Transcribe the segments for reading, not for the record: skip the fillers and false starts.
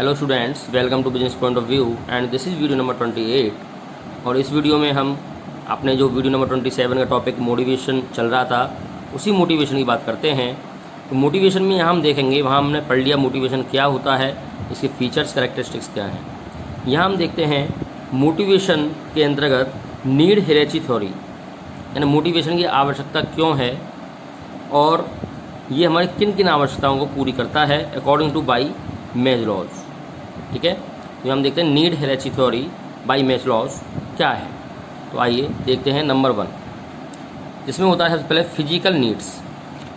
Hello students, welcome to business point of view and this is video number 28। और इस video में हम अपने जो वीडियो नंबर 27 का टॉपिक मोटिवेशन चल रहा था उसी मोटिवेशन की बात करते हैं। तो मोटिवेशन में यहाँ हम देखेंगे, वहाँ हमने पढ़ लिया मोटिवेशन क्या होता है, इसके फीचर्स कैरेक्टरिस्टिक्स क्या हैं। यहाँ हम देखते हैं मोटिवेशन के अंतर्गत नीड हियरार्ची थ्योरी, यानी मोटिवेशन की आवश्यकता क्यों है और ये हमारी किन किन आवश्यकताओं को पूरी करता है अकॉर्डिंग टू बाई मैस्लोज। ठीक है, तो हम देखते हैं need hierarchy theory by Maslow's क्या है। तो आइए देखते हैं नंबर 1, जिसमें होता है सबसे पहले फिजिकल नीड्स।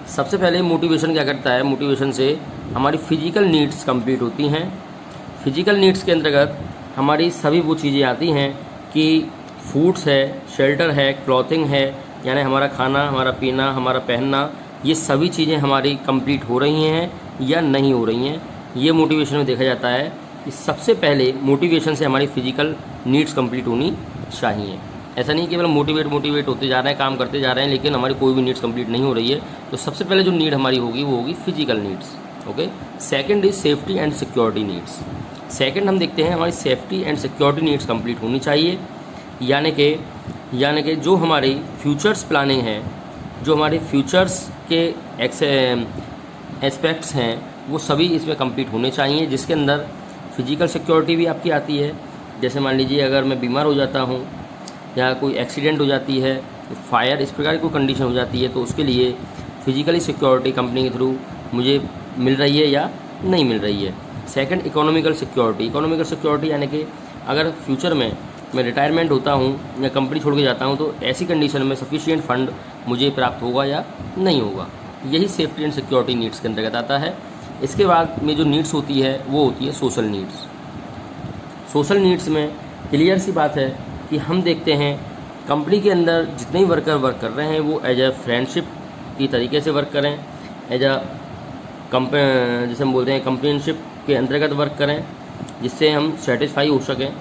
सबसे पहले मोटिवेशन क्या करता है, मोटिवेशन से हमारी फिजिकल नीड्स कंप्लीट होती हैं। फिजिकल नीड्स के अंतर्गत हमारी सभी वो चीज़ें आती हैं कि फूड्स है, शेल्टर है, क्लॉथिंग है, यानी हमारा खाना, हमारा पीना, हमारा पहनना, ये सभी चीज़ें हमारी कंप्लीट हो रही हैं या नहीं हो रही हैं। ये मोटिवेशन में देखा जाता है कि सबसे पहले मोटिवेशन से हमारी फिजिकल नीड्स कंप्लीट होनी चाहिए। ऐसा नहीं कि केवल मोटिवेट होते जा रहे हैं, काम करते जा रहे हैं, लेकिन हमारी कोई भी नीड्स कंप्लीट नहीं हो रही है। तो सबसे पहले जो नीड हमारी होगी वो होगी physical needs. Okay, second is safety and security needs. Second हम देखते हैं हमारी safety and security needs complete होनी चाहिए, यानी कि जो हमारी फ्यूचर्स प्लानिंग है, जो हमारे फ्यूचर्स के एस्पेक्ट्स हैं, वो सभी इसमें कंप्लीट होने चाहिए, जिसके अंदर फिजिकल सिक्योरिटी भी आपकी आती है। जैसे मान लीजिए अगर मैं बीमार हो जाता हूँ या कोई एक्सीडेंट हो जाती है, फायर, इस प्रकार की कोई कंडीशन हो जाती है, तो उसके लिए फिजिकली सिक्योरिटी कंपनी के थ्रू मुझे मिल रही है या नहीं मिल रही है। Second, economical security. Economical security यानी कि अगर फ्यूचर में मैं रिटायरमेंट होता हूँ या कंपनी छोड़ के जाता हूँ, तो ऐसी कंडीशन में सफिशिएंट फंड मुझे प्राप्त होगा या नहीं होगा। यही सेफ्टी एंड सिक्योरिटी नीड्स के अंतर्गत आता है। इसके बाद में जो नीड्स होती है वो होती है सोशल नीड्स। सोशल नीड्स में क्लियर सी बात है कि हम देखते हैं कंपनी के अंदर जितने ही वर्कर वर्क कर रहे हैं वो एज ए फ्रेंडशिप की तरीके से वर्क करें, एज अ जैसे हम बोलते हैं कंपेनियनशिप के अंतर्गत वर्क करें, जिससे हम सेटिस्फाई हो सकें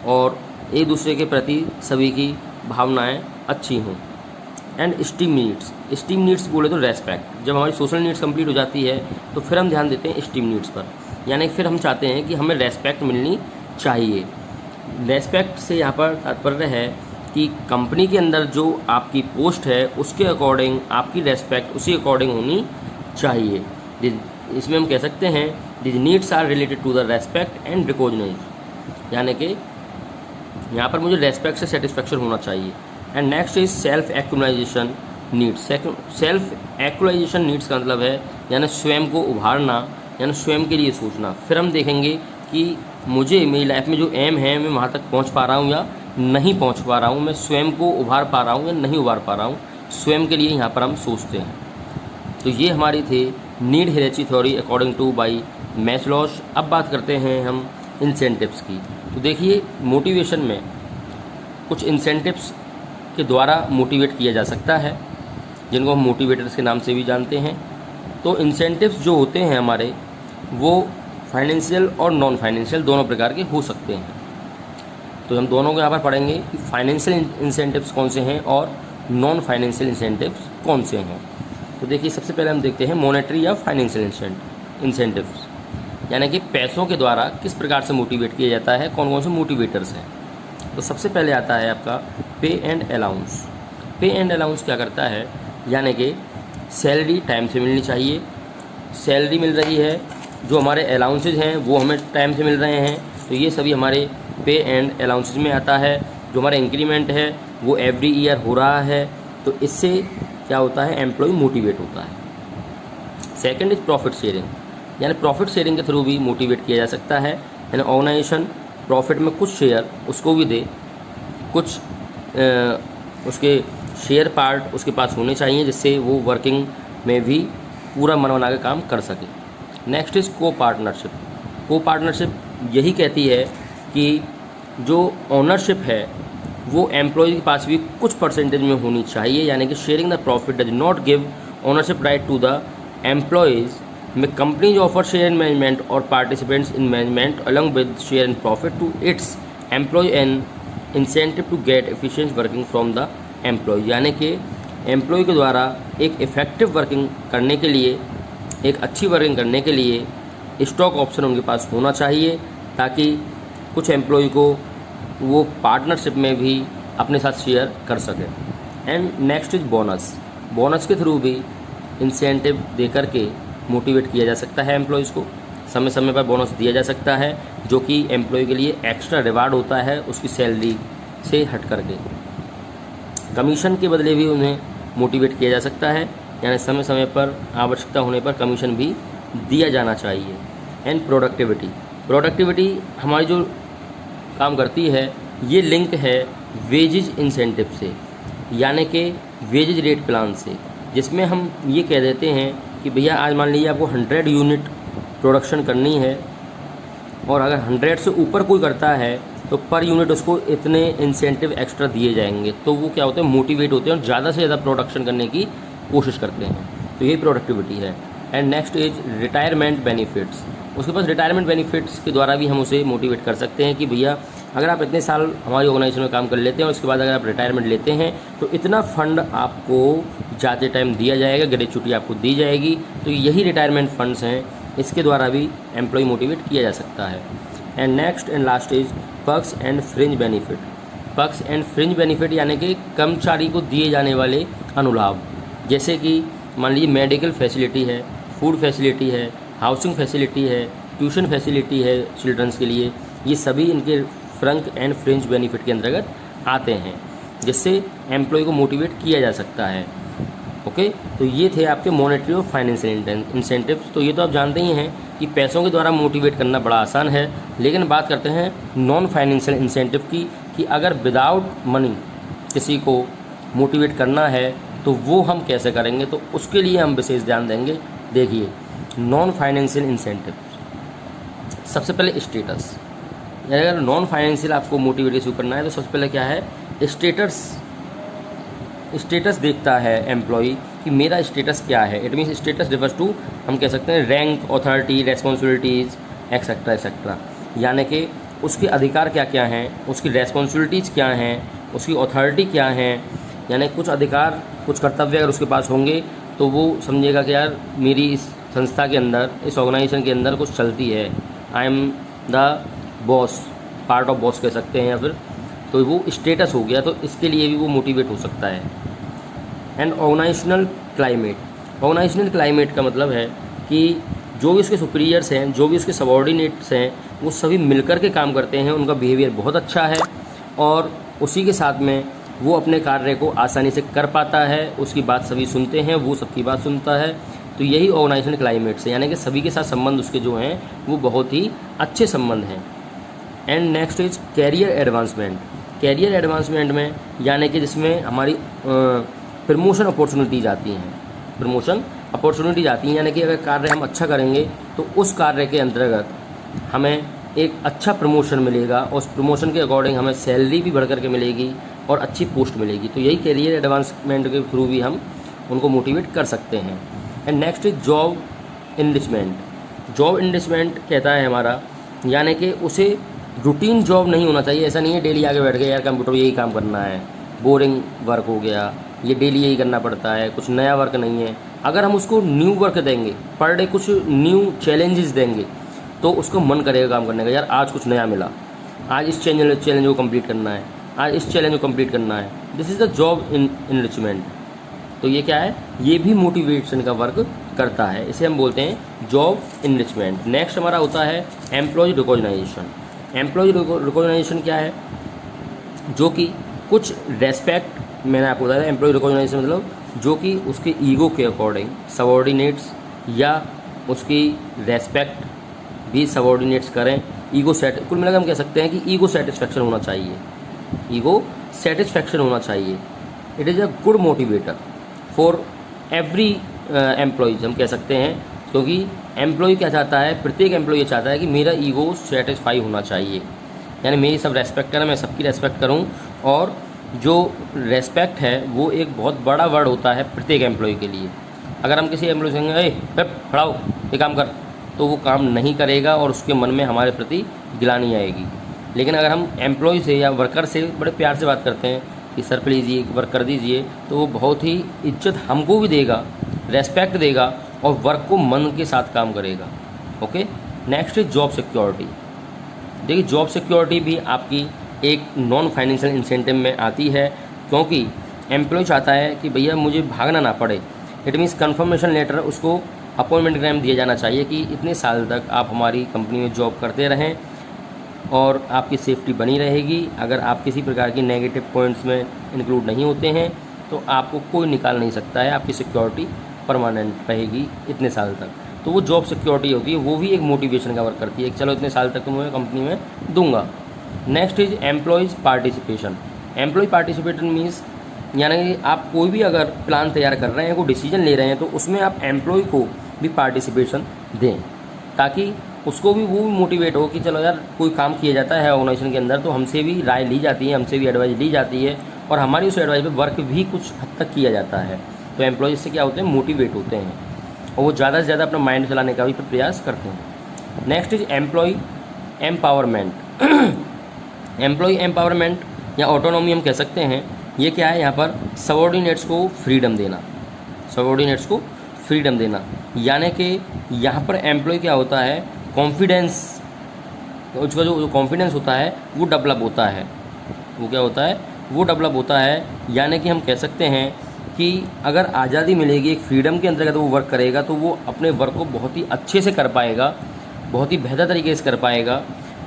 और एक दूसरे के प्रति सभी की भावनाएं अच्छी हों। एंड स्टीम नीड्स बोले तो रेस्पेक्ट। जब हमारी सोशल नीड्स कंप्लीट हो जाती है तो फिर हम ध्यान देते हैं स्टीम नीड्स पर, यानी फिर हम चाहते हैं कि हमें रेस्पेक्ट मिलनी चाहिए। रेस्पेक्ट से यहाँ पर तात्पर्य है कि कंपनी के अंदर जो आपकी पोस्ट है उसके अकॉर्डिंग आपकी रेस्पेक्ट उसी अकॉर्डिंग होनी चाहिए। इसमें हम कह सकते हैं this needs are related to the respect and recognise, यानी कि यहाँ पर मुझे रेस्पेक्ट से सेटिस्फेक्शन होना चाहिए। And next is self actualisation needs. Self actualisation needs का मतलब है यानी स्वयं को उभारना, यानी स्वयं के लिए सोचना। फिर हम देखेंगे कि मुझे मेरी लाइफ में जो एम है मैं वहाँ तक पहुँच पा रहा हूँ या नहीं पहुँच पा रहा हूँ, मैं स्वयं को उभार पा रहा हूँ या नहीं उभार पा रहा हूँ, स्वयं के लिए यहाँ पर हम सोचते हैं। तो ये हमारी थी need hierarchy theory according to by Maslow's. अब बात करते हैं हम इंसेंटिव्स की। तो देखिए मोटिवेशन में कुछ इंसेंटिव्स के द्वारा मोटिवेट किया जा सकता है, जिनको हम मोटिवेटर्स के नाम से भी जानते हैं। तो इंसेंटिव्स जो होते हैं हमारे, वो फाइनेंशियल और नॉन फाइनेंशियल दोनों प्रकार के हो सकते हैं। तो हम दोनों को यहाँ पर पढ़ेंगे कि फाइनेंशियल इंसेंटिव्स कौन से हैं और नॉन फाइनेंशियल इंसेंटिव्स कौन से हैं। तो देखिए सबसे पहले हम देखते हैं मॉनेटरी या फाइनेंशियल इंसेंटिव्स, यानी कि पैसों के द्वारा किस प्रकार से मोटिवेट किया जाता है, कौन कौन से मोटिवेटर्स हैं। तो सबसे पहले आता है आपका पे एंड अलाउंस। पे एंड अलाउंस क्या करता है, यानी कि सैलरी टाइम से मिलनी चाहिए। सैलरी मिल रही है, जो हमारे अलाउंसेज हैं वो हमें टाइम से मिल रहे हैं, तो ये सभी हमारे पे एंड अलाउंसेज में आता है। जो हमारा इंक्रीमेंट है वो एवरी ईयर हो रहा है, तो इससे क्या होता है, एम्प्लॉय मोटिवेट होता है। सेकंड इज प्रॉफिट शेयरिंग, यानी प्रॉफिट शेयरिंग के थ्रू भी मोटिवेट किया जा सकता है। यानी ऑर्गेनाइजेशन प्रॉफिट में कुछ शेयर उसको भी दे, कुछ उसके शेयर पार्ट उसके पास होने चाहिए, जिससे वो वर्किंग में भी पूरा मन बना के काम कर सके। नेक्स्ट इज़ को पार्टनरशिप। को पार्टनरशिप यही कहती है कि जो ओनरशिप है वो एम्प्लॉय के पास भी कुछ परसेंटेज में होनी चाहिए, यानी कि sharing the profit does not give ownership right to the employees. में companies offer share in management और participants in management along with share in profit to its employee and incentive to get efficient working from the employee, यानी कि employ के द्वारा एक effective working करने के लिए, एक अच्छी वर्किंग करने के लिए स्टॉक ऑप्शन उनके पास होना चाहिए, ताकि कुछ एम्प्लॉय को वो पार्टनरशिप में भी अपने साथ शेयर कर सके। And next is bonus. Bonus के थ्रू भी इंसेंटिव दे करके मोटिवेट किया जा सकता है एम्प्लॉयज़ को। समय समय पर बोनस दिया जा सकता है, जो कि एम्प्लॉय के लिए एक्स्ट्रा रिवार्ड होता है उसकी सैलरी से हट करके। कमीशन के बदले भी उन्हें मोटिवेट किया जा सकता है, यानी समय समय पर आवश्यकता होने पर कमीशन भी दिया जाना चाहिए। एंड प्रोडक्टिविटी हमारी जो काम करती है, ये लिंक है वेजेज इंसेंटिव से, यानी कि वेजेज रेट प्लान से, जिसमें हम ये कह देते हैं कि भैया आज मान लीजिए आपको 100 यूनिट प्रोडक्शन करनी है, और अगर 100 से ऊपर कोई करता है तो पर यूनिट उसको इतने इंसेंटिव एक्स्ट्रा दिए जाएंगे। तो वो क्या होते हैं, मोटिवेट होते हैं और ज़्यादा से ज़्यादा प्रोडक्शन करने की कोशिश करते हैं। तो यही प्रोडक्टिविटी है। And next is retirement benefits. उसके पास रिटायरमेंट बेनिफिट्स के द्वारा भी हम उसे मोटिवेट कर सकते हैं कि भैया अगर आप इतने साल हमारी ऑर्गेनाइजेशन में काम कर लेते हैं और उसके बाद अगर आप रिटायरमेंट लेते हैं तो इतना फंड आपको जाते टाइम दिया जाएगा, ग्रेचुटी आपको दी जाएगी। तो यही रिटायरमेंट फंड्स हैं, इसके द्वारा भी एम्प्लॉय मोटिवेट किया जा सकता है। And next and last is perks and fringe benefit. Perks and fringe benefit यानी कि कर्मचारी को दिए जाने वाले अनुलाभ, जैसे कि मान लीजिए मेडिकल फैसिलिटी है, फूड फैसिलिटी है, हाउसिंग फैसिलिटी है, ट्यूशन फैसिलिटी है चिल्ड्रंस के लिए। ये सभी इनके फ्रंक एंड फ्रिंज बेनिफिट के अंतर्गत आते हैं, जिससे एम्प्लॉय को मोटिवेट किया जा सकता है। ओके, तो ये थे आपके मॉनेटरी और फाइनेंशियल इंसेंटिव्स। तो ये तो आप जानते ही हैं कि पैसों के द्वारा मोटिवेट करना बड़ा आसान है, लेकिन बात करते हैं नॉन फाइनेंशियल इंसेंटिव की, कि अगर विदाउट मनी किसी को मोटिवेट करना है तो वो हम कैसे करेंगे। तो उसके लिए हम विशेष ध्यान देंगे। देखिए, नॉन फाइनेंशियल इंसेंटिव, सबसे पहले स्टेटस। अगर नॉन फाइनेंशियल आपको मोटिवेट इशू करना है तो सबसे पहले क्या है, स्टेटस देखता है एम्प्लॉय कि मेरा स्टेटस क्या है। It means status refers to, हम कह सकते हैं rank, authority, responsibilities etcetera etcetera, यानी कि उसके अधिकार क्या क्या हैं, उसकी रेस्पॉन्सिबिलिटीज़ क्या हैं, उसकी अथॉरिटी क्या है। यानी कुछ अधिकार, कुछ कर्तव्य अगर उसके पास होंगे तो वो समझेगा कि यार मेरी इस संस्था के अंदर, इस ऑर्गेनाइजेशन के अंदर कुछ चलती है, I am the boss, part of boss कह सकते हैं, या फिर तो वो स्टेटस हो गया। तो इसके लिए भी वो मोटिवेट हो सकता है। And organisational climate. Organisational climate का मतलब है कि जो भी उसके सुपीरियर्स हैं, जो भी उसके सबॉर्डिनेट्स हैं, वो सभी मिलकर के काम करते हैं, उनका बिहेवियर बहुत अच्छा है और उसी के साथ में वो अपने कार्य को आसानी से कर पाता है, उसकी बात सभी सुनते हैं, वो सबकी बात सुनता है। तो यही ऑर्गेनाइजेशनल क्लाइमेट से, यानी कि सभी के साथ संबंध उसके जो हैं वो बहुत ही अच्छे संबंध हैं। And next is career advancement. Career advancement में यानी कि जिसमें हमारी प्रमोशन अपॉर्चुनिटीज़ आती हैं, प्रमोशन अपॉर्चुनिटीज़ आती हैं, यानी कि अगर कार्य हम अच्छा करेंगे तो उस कार्य के अंतर्गत हमें एक अच्छा प्रमोशन मिलेगा और उस प्रमोशन के अकॉर्डिंग हमें सैलरी भी बढ़ करके मिलेगी और अच्छी पोस्ट मिलेगी। तो यही कैरियर एडवांसमेंट के थ्रू भी हम उनको मोटिवेट कर सकते हैं। And next is job enrichment. Job enrichment कहता है हमारा, यानी कि उसे रूटीन जॉब नहीं होना चाहिए। ऐसा नहीं है डेली आगे बैठ गए यार कंप्यूटर यही काम करना है, बोरिंग वर्क हो गया, ये डेली यही करना पड़ता है, कुछ नया वर्क नहीं है। अगर हम उसको न्यू वर्क देंगे, पर डे कुछ न्यू चैलेंजेस देंगे, तो उसको मन करेगा काम करने का, यार आज कुछ नया मिला, आज इस चैलेंज को कंप्लीट करना है, आज इस चैलेंज को कंप्लीट करना है। This is the job enrichment. तो ये क्या है, ये भी मोटिवेशन का वर्क करता है, इसे हम बोलते हैं जॉब इनरिचमेंट। नेक्स्ट हमारा होता है एम्प्लॉय रिकॉग्नाइजेशन। एम्प्लॉय रिकॉग्नाइजेशन क्या है, जो कि कुछ रेस्पेक्ट, मैंने आपको बताया एम्प्लॉय रिकॉग्नाइजेशन मतलब जो कि उसके ईगो के अकॉर्डिंग सबॉर्डिनेट्स या उसकी रेस्पेक्ट भी सबॉर्डिनेट्स करें। कुल मिलाकर हम कह सकते हैं कि ईगो सेटिस्फैक्शन होना चाहिए, ईगो सेटिस्फैक्शन होना चाहिए। It is a good motivator for every employees, हम कह सकते हैं, क्योंकि एम्प्लॉय क्या चाहता है, प्रत्येक एम्प्लॉय ये चाहता है कि मेरा ईगो सेटिस्फाई होना चाहिए, यानी मेरी सब रेस्पेक्ट करें, मैं सबकी रेस्पेक्ट करूं। और जो रेस्पेक्ट है वो एक बहुत बड़ा वर्ड होता है प्रत्येक एम्प्लॉय के लिए। अगर हम किसी एम्प्लॉय से कहेंगे पढ़ाओ ये काम कर, तो वो काम नहीं करेगा और उसके मन में हमारे प्रति गिलानी आएगी। लेकिन अगर हम एम्प्लॉय से या वर्कर से बड़े प्यार से बात करते हैं कि सर प्लीज़ ये वर्क कर दीजिए, तो वो बहुत ही इज्जत हमको भी देगा, रेस्पेक्ट देगा और वर्क को मन के साथ काम करेगा। Okay, next is job security. देखिए जॉब सिक्योरिटी भी आपकी एक नॉन फाइनेंशियल इंसेंटिव में आती है, क्योंकि एम्प्लॉय चाहता है कि भैया मुझे भागना ना पड़े। इट मीन्स कन्फर्मेशन लेटर उसको अपॉइंटमेंट ग्राम दिया जाना चाहिए कि इतने साल तक आप हमारी कंपनी में जॉब करते रहें और आपकी सेफ्टी बनी रहेगी। अगर आप किसी प्रकार की नेगेटिव पॉइंट्स में इंक्लूड नहीं होते हैं तो आपको कोई निकाल नहीं सकता है, आपकी सिक्योरिटी परमानेंट रहेगी इतने साल तक। तो वो जॉब सिक्योरिटी होती है, वो भी एक मोटिवेशन का वर्क करती है कि चलो इतने साल तक तो मैं कंपनी में दूंगा। Next is employees participation. Employee participation means यानी कि आप कोई भी अगर प्लान तैयार कर रहे हैं, कोई डिसीजन ले रहे हैं, तो उसमें आप एम्प्लॉय को भी पार्टिसिपेशन दें, ताकि उसको भी वो मोटिवेट हो कि चलो यार कोई काम किया जाता है ऑर्गेनाइजेशन के अंदर तो हमसे भी राय ली जाती है, हमसे भी एडवाइस ली जाती है और हमारी उस एडवाइस पे वर्क भी कुछ हद तक किया जाता है। तो एम्प्लॉय इससे क्या होते हैं, मोटिवेट होते हैं और वो ज़्यादा से ज़्यादा अपना माइंड चलाने का भी प्रयास करते हैं। Next is employee empowerment. Employee empowerment या ऑटोनॉमी हम कह सकते हैं। ये क्या है, यहाँ पर सबऑर्डिनेट्स को फ्रीडम देना, सबऑर्डिनेट्स को फ्रीडम देना, यानी कि यहाँ पर एम्प्लॉय क्या होता है, कॉन्फिडेंस, उसका जो कॉन्फिडेंस होता है वो डेवलप होता है। वो क्या होता है, वो डेवलप होता है, यानी कि हम कह सकते हैं कि अगर आज़ादी मिलेगी एक फ्रीडम के अंतर्गत वो वर्क करेगा तो वो अपने वर्क को बहुत ही अच्छे से कर पाएगा, बहुत ही बेहतर तरीके से कर पाएगा,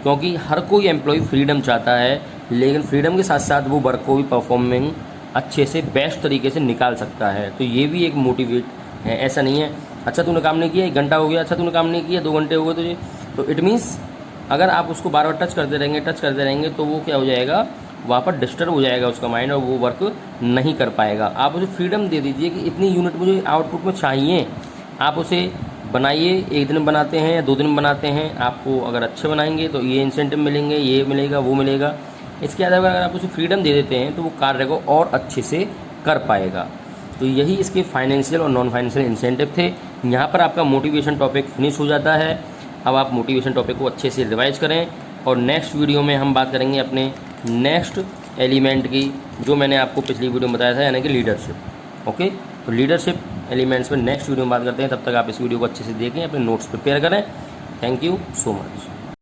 क्योंकि हर कोई एम्प्लॉय फ्रीडम चाहता है, लेकिन फ्रीडम के साथ साथ वो वर्क को भी परफॉर्मिंग अच्छे से बेस्ट तरीके से निकाल सकता है। तो ये भी एक मोटिवेट है। ऐसा नहीं है अच्छा तूने काम नहीं किया 1 घंटा हो गया, अच्छा तूने काम नहीं किया 2 घंटे हो गए तुझे, तो इट मीन्स अगर आप उसको बार बार टच करते रहेंगे तो वो क्या हो जाएगा, वहाँ पर डिस्टर्ब हो जाएगा उसका माइंड और वो वर्क नहीं कर पाएगा। आप उसे फ्रीडम दे दीजिए कि इतनी यूनिट मुझे आउटपुट में चाहिए, आप उसे बनाइए। 1 दिन बनाते हैं या 2 दिन बनाते हैं, आपको अगर अच्छे बनाएंगे तो ये इंसेंटिव मिलेंगे, ये मिलेगा, वो मिलेगा। इसके अलावा अगर आप उसे फ्रीडम दे देते हैं तो वो कार्य को और अच्छे से कर पाएगा। तो यही इसके फाइनेंशियल और नॉन फाइनेंशियल इंसेंटिव थे। यहाँ पर आपका मोटिवेशन टॉपिक फिनिश हो जाता है। अब आप मोटिवेशन टॉपिक को अच्छे से रिवाइज करें और नेक्स्ट वीडियो में हम बात करेंगे अपने नेक्स्ट एलिमेंट की, जो मैंने आपको पिछली वीडियो में बताया था, यानी कि लीडरशिप। ओके, तो लीडरशिप एलिमेंट्स में नेक्स्ट वीडियो में बात करते हैं। तब तक आप इस वीडियो को अच्छे से देखें, अपने नोट्स प्रिपेयर करें। Thank you so much.